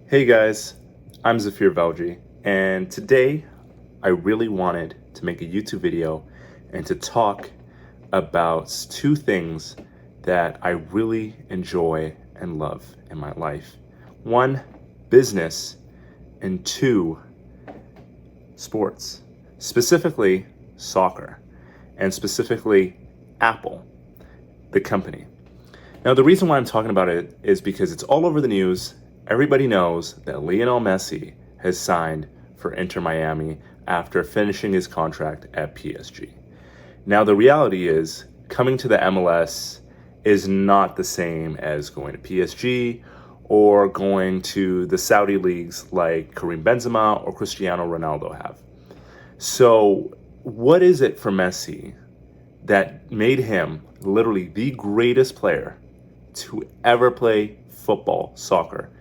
Hey guys, I'm Zafir Valji, and today I really wanted to make a YouTube video and to talk about two things that I really enjoy and love in my life. One, business, and two, sports, specifically soccer, and specifically Apple, the company. Now, the reason why I'm talking about it is because it's all over the news. Everybody knows that Lionel Messi has signed for Inter Miami after finishing his contract at PSG. Now, the reality is, coming to the MLS is not the same as going to PSG or going to the Saudi leagues like Karim Benzema or Cristiano Ronaldo have. So, what is it for Messi that made him literally the greatest player to ever play football, soccer,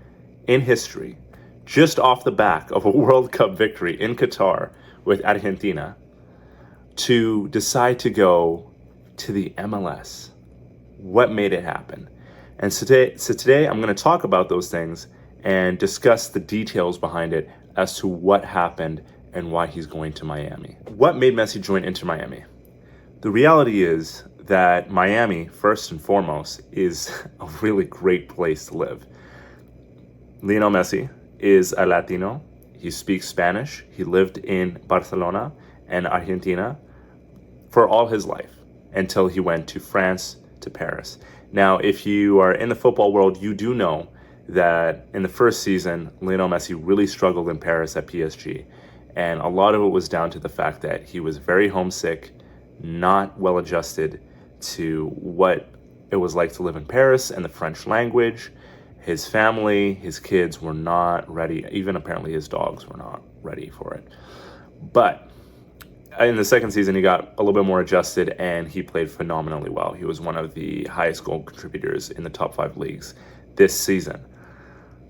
in history, just off the back of a World Cup victory in Qatar with Argentina, to decide to go to the MLS? What made it happen? And today I'm going to talk about those things and discuss the details behind it as to what happened and why he's going to Miami. What made Messi join Inter Miami? The reality is that Miami, first and foremost, is a really great place to live. Lionel Messi is a Latino. He speaks Spanish. He lived in Barcelona and Argentina for all his life until he went to France, to Paris. Now, if you are in the football world, you do know that in the first season, Lionel Messi really struggled in Paris at PSG. And a lot of it was down to the fact that he was very homesick, not well adjusted to what it was like to live in Paris and the French language. His family, his kids were not ready. Even apparently his dogs were not ready for it. But in the second season, he got a little bit more adjusted and he played phenomenally well. He was one of the highest goal contributors in the top 5 leagues this season.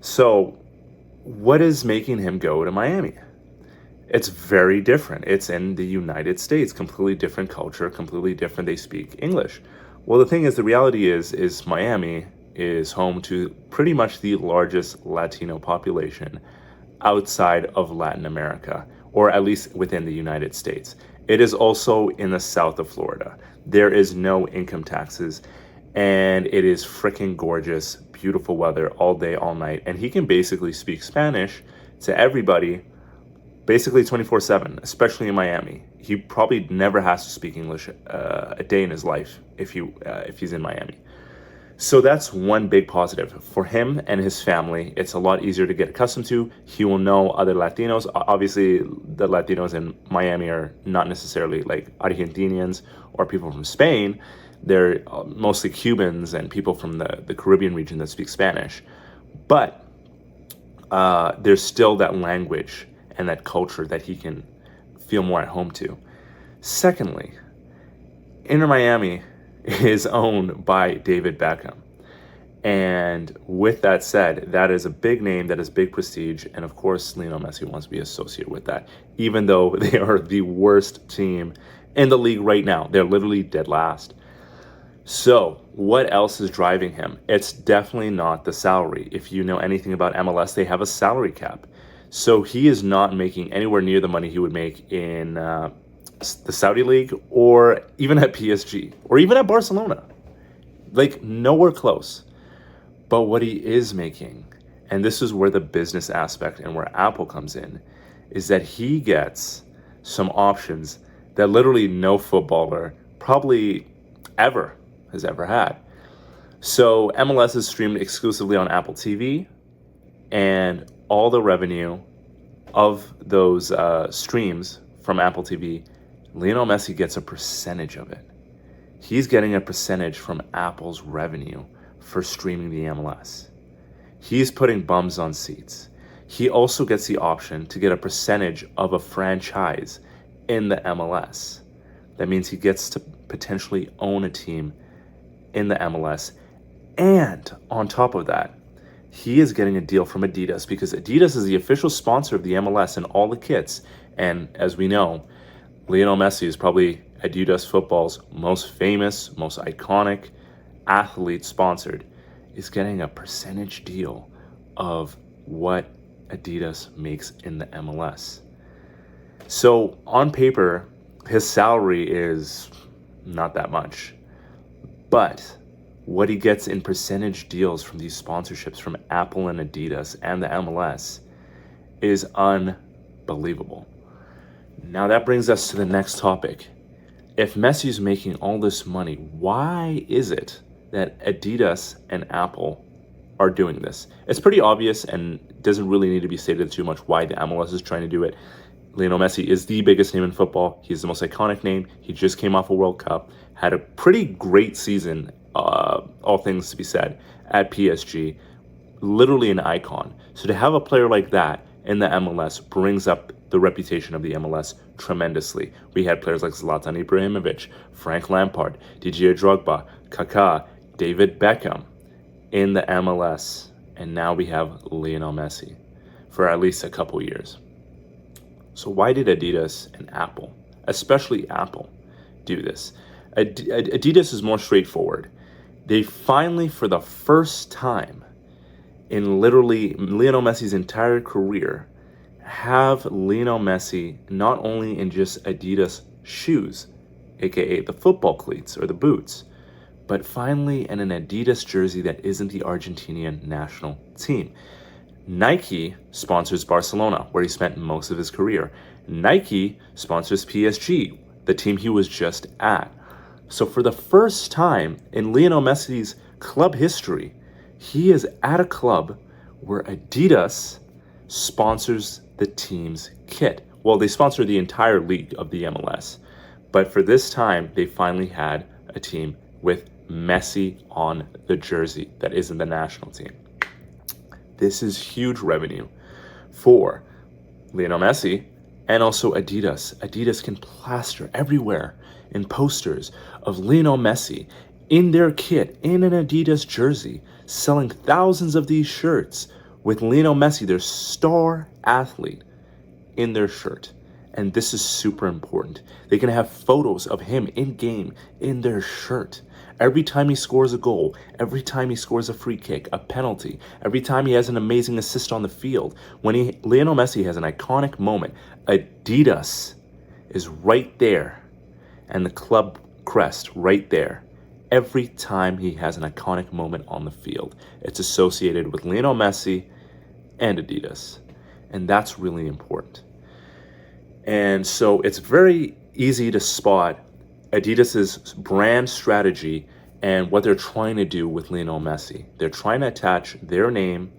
So what is making him go to Miami? It's very different. It's in the United States, completely different culture, completely different. They speak English. Well, the thing is, the reality is Miami is home to pretty much the largest Latino population outside of Latin America, or at least within the United States. It is also in the south of Florida. There is no income taxes, and it is freaking gorgeous, beautiful weather all day, all night. And he can basically speak Spanish to everybody basically 24/7, especially in Miami. He probably never has to speak English a day in his life if he's in Miami. So that's one big positive. For him and his family, it's a lot easier to get accustomed to. He will know other Latinos. Obviously, the Latinos in Miami are not necessarily like Argentinians or people from Spain. They're mostly Cubans and people from the Caribbean region that speak Spanish. But there's still that language and that culture that he can feel more at home to. Secondly, Inter Miami is owned by David Beckham. And with that said, that is a big name, that is big prestige, and of course Lionel Messi wants to be associated with that, even though they are the worst team in the league right now. They're literally dead last. So what else is driving him? It's definitely not the salary. If you know anything about MLS, they have a salary cap. So he is not making anywhere near the money he would make in the Saudi league or even at PSG or even at Barcelona. Like nowhere close. But what he is making, and this is where the business aspect and where Apple comes in, is that he gets some options that literally no footballer probably ever has ever had. So MLS is streamed exclusively on Apple TV, and all the revenue of those streams from Apple TV, Lionel Messi gets a percentage of it. He's getting a percentage from Apple's revenue for streaming the MLS. He's putting bums on seats. He also gets the option to get a percentage of a franchise in the MLS. That means he gets to potentially own a team in the MLS. And on top of that, he is getting a deal from Adidas because Adidas is the official sponsor of the MLS and all the kits. And as we know, Lionel Messi is probably Adidas football's most famous, most iconic athlete sponsored, is getting a percentage deal of what Adidas makes in the MLS. So on paper, his salary is not that much, but what he gets in percentage deals from these sponsorships from Apple and Adidas and the MLS is unbelievable. Now that brings us to the next topic. If Messi's making all this money, why is it that Adidas and Apple are doing this? It's pretty obvious and doesn't really need to be stated too much why the MLS is trying to do it. Lionel Messi is the biggest name in football. He's the most iconic name. He just came off a World Cup, had a pretty great season, all things to be said, at PSG. Literally an icon. So to have a player like that in the MLS brings up the reputation of the MLS tremendously. We had players like Zlatan Ibrahimovic, Frank Lampard, Didier Drogba, Kaká, David Beckham in the MLS. And now we have Lionel Messi for at least a couple years. So why did Adidas and Apple, especially Apple, do this? Adidas is more straightforward. They finally, for the first time in literally Lionel Messi's entire career, have Lionel Messi not only in just Adidas shoes, aka the football cleats or the boots, but finally in an Adidas jersey that isn't the Argentinian national team. Nike sponsors Barcelona, where he spent most of his career. Nike sponsors PSG, the team he was just at. So for the first time in Lionel Messi's club history, he is at a club where Adidas sponsors the team's kit. Well, they sponsor the entire league of the MLS. But for this time, they finally had a team with Messi on the jersey that isn't the national team. This is huge revenue for Lionel Messi and also Adidas. Adidas can plaster everywhere in posters of Lionel Messi in their kit, in an Adidas jersey, selling thousands of these shirts with Lionel Messi, their star athlete, in their shirt. And this is super important. They can have photos of him in game in their shirt. Every time he scores a goal, every time he scores a free kick, a penalty, every time he has an amazing assist on the field, when Lionel Messi has an iconic moment, Adidas is right there and the club crest right there. Every time he has an iconic moment on the field, it's associated with Lionel Messi and Adidas. And that's really important. And so it's very easy to spot Adidas's brand strategy and what they're trying to do with Lionel Messi. They're trying to attach their name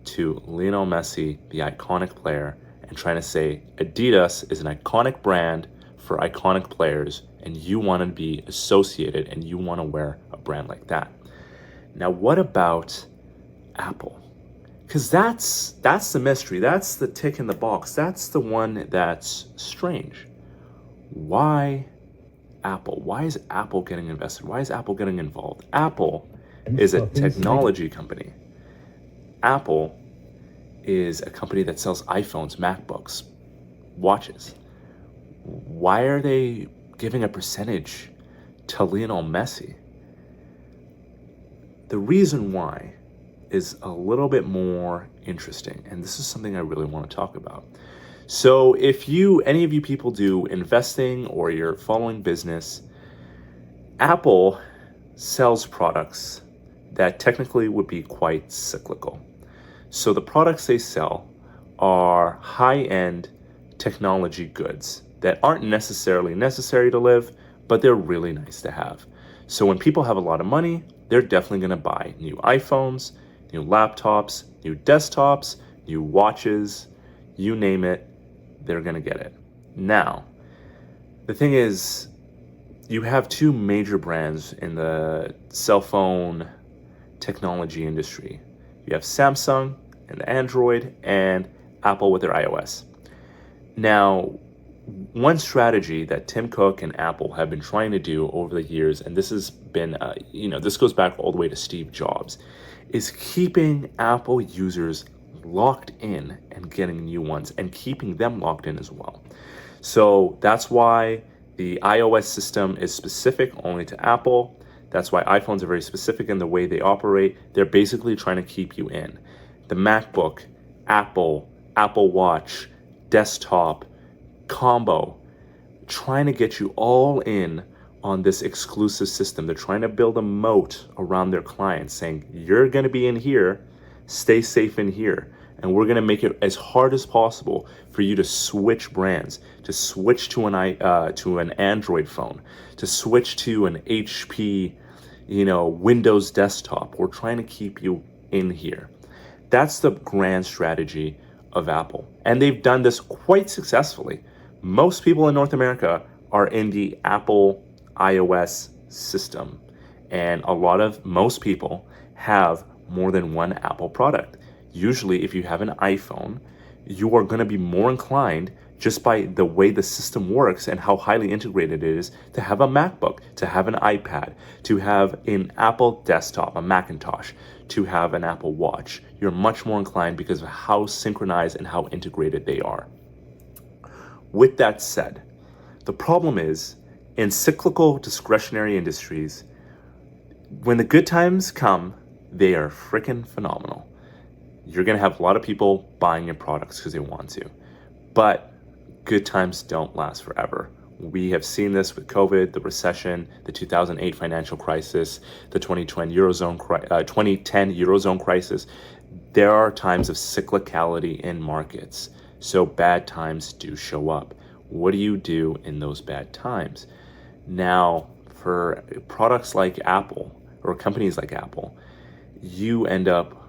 to Lionel Messi, the iconic player, and trying to say Adidas is an iconic brand for iconic players, and you want to be associated and you want to wear a brand like that. Now, what about Apple? Because that's the mystery. That's the tick in the box. That's the one that's strange. Why Apple? Why is Apple getting invested? Why is Apple getting involved? Apple is a technology company. Apple is a company that sells iPhones, MacBooks, watches. Why are they giving a percentage to Lionel Messi? The reason why is a little bit more interesting, and this is something I really want to talk about. So if any of you people do investing or you're following business, Apple sells products that technically would be quite cyclical. So the products they sell are high-end technology goods that aren't necessarily necessary to live, but they're really nice to have. So when people have a lot of money, they're definitely going to buy new iPhones, new laptops, new desktops, new watches, you name it, they're going to get it. Now, the thing is, you have two major brands in the cell phone technology industry. You have Samsung and the Android, and Apple with their iOS. Now, one strategy that Tim Cook and Apple have been trying to do over the years, and this has been, this goes back all the way to Steve Jobs, is keeping Apple users locked in and getting new ones and keeping them locked in as well. So that's why the iOS system is specific only to Apple. That's why iPhones are very specific in the way they operate. They're basically trying to keep you in. The MacBook Apple Watch, desktop, combo, trying to get you all in on this exclusive system. They're trying to build a moat around their clients, saying, you're going to be in here, stay safe in here. And we're going to make it as hard as possible for you to switch brands, to switch to an Android phone, to switch to an HP, Windows desktop. We're trying to keep you in here. That's the grand strategy of Apple. And they've done this quite successfully. Most people in North America are in the Apple iOS system. And most people have more than one Apple product. Usually, if you have an iPhone, you are going to be more inclined, just by the way the system works and how highly integrated it is, to have a MacBook, to have an iPad, to have an Apple desktop, a Macintosh, to have an Apple Watch. You're much more inclined because of how synchronized and how integrated they are. With that said, the problem is, in cyclical discretionary industries, when the good times come, they are freaking phenomenal. You're going to have a lot of people buying your products because they want to. But good times don't last forever. We have seen this with COVID, the recession, the 2008 financial crisis, the 2010 Eurozone crisis. There are times of cyclicality in markets. So bad times do show up. What do you do in those bad times? Now, for products like Apple or companies like Apple, you end up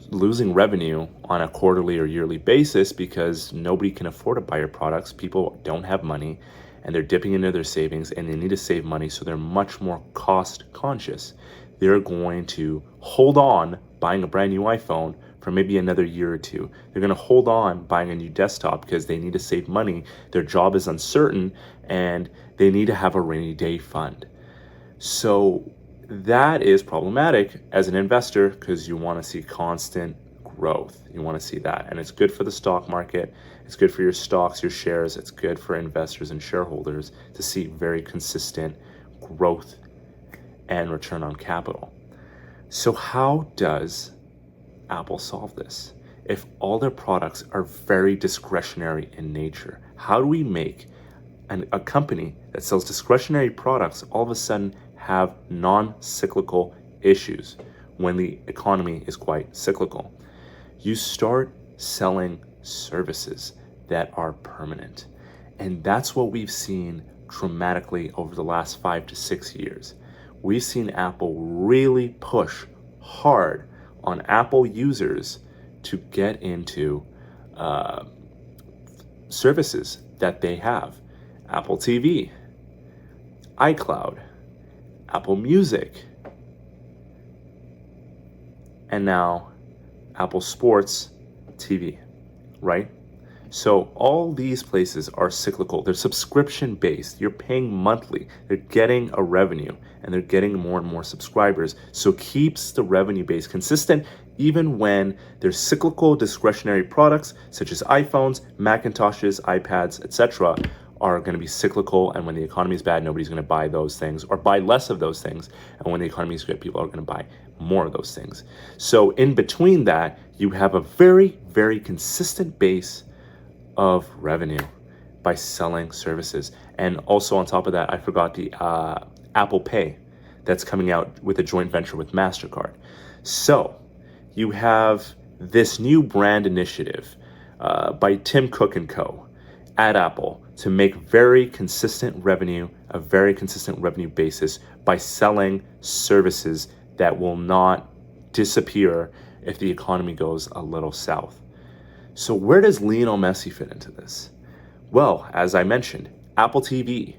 losing revenue on a quarterly or yearly basis because nobody can afford to buy your products. People don't have money and they're dipping into their savings and they need to save money, so they're much more cost conscious. They're going to hold on buying a brand new iPhone for maybe another year or two. They're going to hold on buying a new desktop because they need to save money. Their job is uncertain and they need to have a rainy day fund. So that is problematic as an investor because you want to see constant growth. You want to see that. And it's good for the stock market. It's good for your stocks, your shares. It's good for investors and shareholders to see very consistent growth and return on capital. So how does Apple solve this? If all their products are very discretionary in nature, how do we make a company that sells discretionary products all of a sudden have non-cyclical issues when the economy is quite cyclical? You start selling services that are permanent. And that's what we've seen dramatically over the last 5 to 6 years. We've seen Apple really push hard on Apple users to get into services that they have. Apple TV, iCloud, Apple Music, and now Apple Sports TV, right? So all these places are cyclical. They're subscription based. You're paying monthly. They're getting a revenue and they're getting more and more subscribers. So keeps the revenue base consistent even when there's cyclical discretionary products such as iPhones, Macintoshes, iPads, etc. are going to be cyclical, and when the economy is bad, nobody's going to buy those things or buy less of those things. And when the economy is good, people are going to buy more of those things. So in between that, you have a very, very consistent base of revenue by selling services. And also on top of that, I forgot the Apple Pay that's coming out with a joint venture with MasterCard. So you have this new brand initiative by Tim Cook and Co. at Apple to make very consistent revenue, a very consistent revenue basis by selling services that will not disappear if the economy goes a little south. So where does Lionel Messi fit into this? Well, as I mentioned, Apple TV,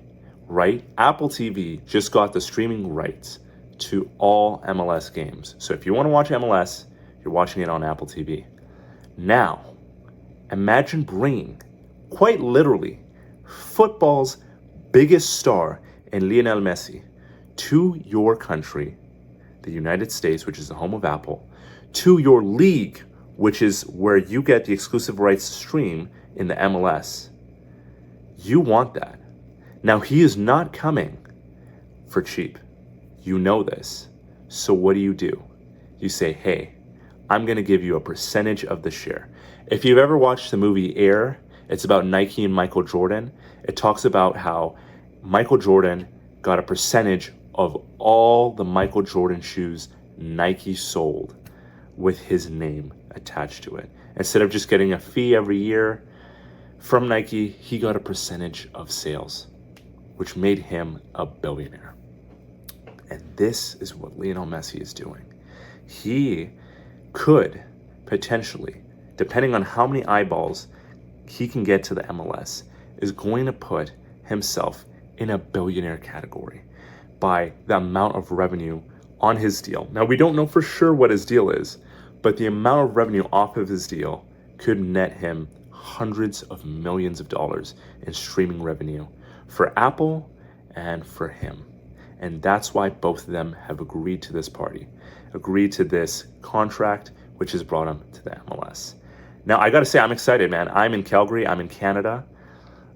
right? Apple TV just got the streaming rights to all MLS games. So if you want to watch MLS, you're watching it on Apple TV. Now, imagine bringing, quite literally, football's biggest star in Lionel Messi to your country, the United States, which is the home of Apple, to your league, which is where you get the exclusive rights to stream in the MLS. You want that. Now, he is not coming for cheap. You know this. So what do? You say, hey, I'm going to give you a percentage of the share. If you've ever watched the movie Air, it's about Nike and Michael Jordan. It talks about how Michael Jordan got a percentage of all the Michael Jordan shoes Nike sold with his name attached to it. Instead of just getting a fee every year from Nike, he got a percentage of sales, which made him a billionaire. And this is what Lionel Messi is doing. He could potentially, depending on how many eyeballs he can get to the MLS, is going to put himself in a billionaire category by the amount of revenue on his deal. Now, we don't know for sure what his deal is, but the amount of revenue off of his deal could net him hundreds of millions of dollars in streaming revenue for Apple and for him. And that's why both of them have agreed to this contract, which has brought him to the MLS. Now, I got to say, I'm excited, man. I'm in Calgary. I'm in Canada.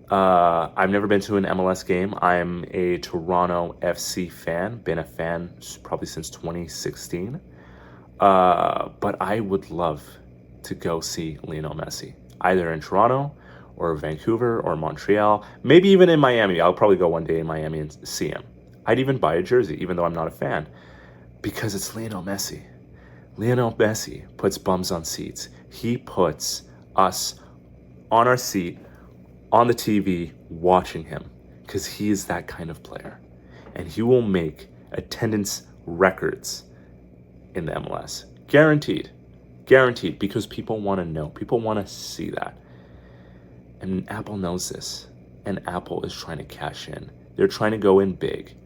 I've never been to an MLS game. I'm a Toronto FC fan. Been a fan probably since 2016. But I would love to go see Lionel Messi, either in Toronto or Vancouver or Montreal, maybe even in Miami. I'll probably go one day in Miami and see him. I'd even buy a jersey, even though I'm not a fan, because it's Lionel Messi. Lionel Messi puts bums on seats. He puts us on our seat, on the TV, watching him, because he is that kind of player. And he will make attendance records in the MLS. Guaranteed. Guaranteed, because people want to know. People want to see that. And Apple knows this. And Apple is trying to cash in. They're trying to go in big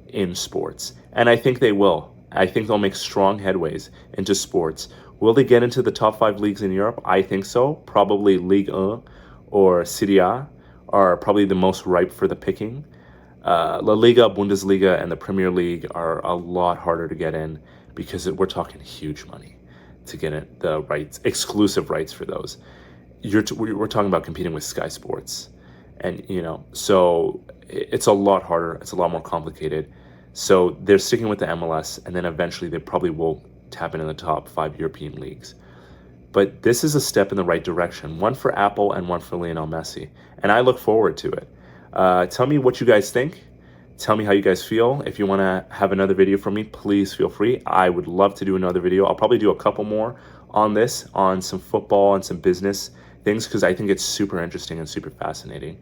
in sports. And I think they will. I think they'll make strong headways into sports. Will they get into the top 5 leagues in Europe? I think so. Probably Ligue 1 or Serie A are probably the most ripe for the picking. La Liga, Bundesliga, and the Premier League are a lot harder to get in because we're talking huge money to get in the rights, exclusive rights for those. We're talking about competing with Sky Sports. And, so it's a lot harder. It's a lot more complicated. So they're sticking with the MLS, and then eventually they probably will tap into the top 5 European leagues. But this is a step in the right direction, one for Apple and one for Lionel Messi. And I look forward to it. Tell me what you guys think. Tell me how you guys feel. If you want to have another video from me, please feel free. I would love to do another video. I'll probably do a couple more on this, on some football and some business things, because I think it's super interesting and super fascinating.